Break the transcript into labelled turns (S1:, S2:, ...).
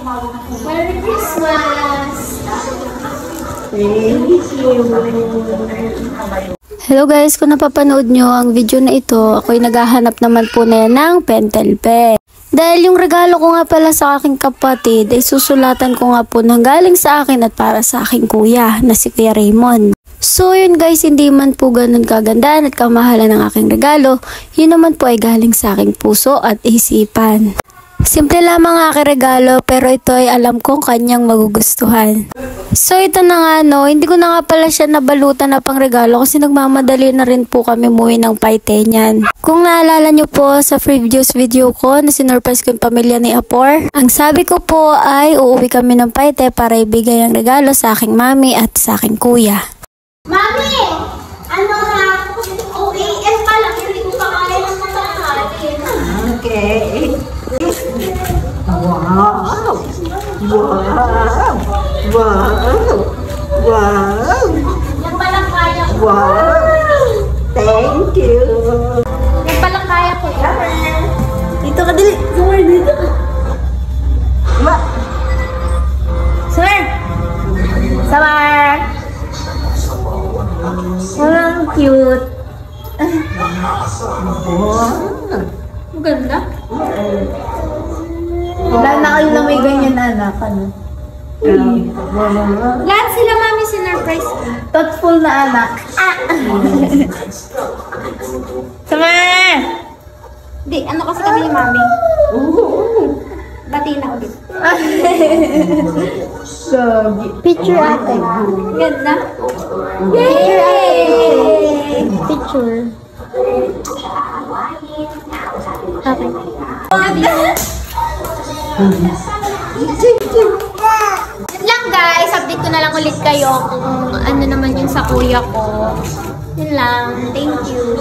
S1: Merry Christmas!
S2: Thank you.
S3: Hello guys, kung napapanood nyo ang video na ito, ako'y naghahanap naman po na yan ng pentel pen. Dahil yung regalo ko nga pala sa aking kapatid ay susulatan ko nga po ng galing sa akin at para sa aking kuya na si Kuya Raymond. So yun guys, hindi man po ganun kagandaan at kamahalan ng aking regalo, yun naman po ay galing sa aking puso at isipan. Simple lamang ang aking regalo pero ito ay alam kong kanyang magugustuhan. So ito na nga no, hindi ko na nga pala siya nabalutan na pang regalo kasi nagmamadali na rin po kami umuwi ng Paite niyan. Kung naalala nyo po sa previous video ko na sinurprise ko yung pamilya ni Apor, ang sabi ko po ay uuwi kami ng Paite para ibigay ang regalo sa aking mami at sa aking kuya.
S1: Mami! Ano na? OAS pa lang, hindi ko pa kaya ng matakatin.
S2: Okay. Wow! Wow! Wow! Wow!
S1: Yan palang kaya ko.
S2: Wow! Thank you!
S1: Yan palang kaya ko.
S2: Dito ka dali! Sumar dito ka! Diba?
S1: Sir! Samar! Walang cute.
S2: Wow!
S1: Ang ganda.
S2: Wala na kayo na may ganyan anak, ano?
S1: Lahat sila mami sinurprise ko.
S2: Thoughtful na anak.
S1: Samar! Di, ano kasi kami ni mami? Batiin ako dito.
S3: Picture ate.
S1: Ganda.
S3: Yay! Picture. Okay.
S1: Yun lang guys, update ko na lang ulit kayo kung ano naman yun sa kuya ko. Yun lang, thank you.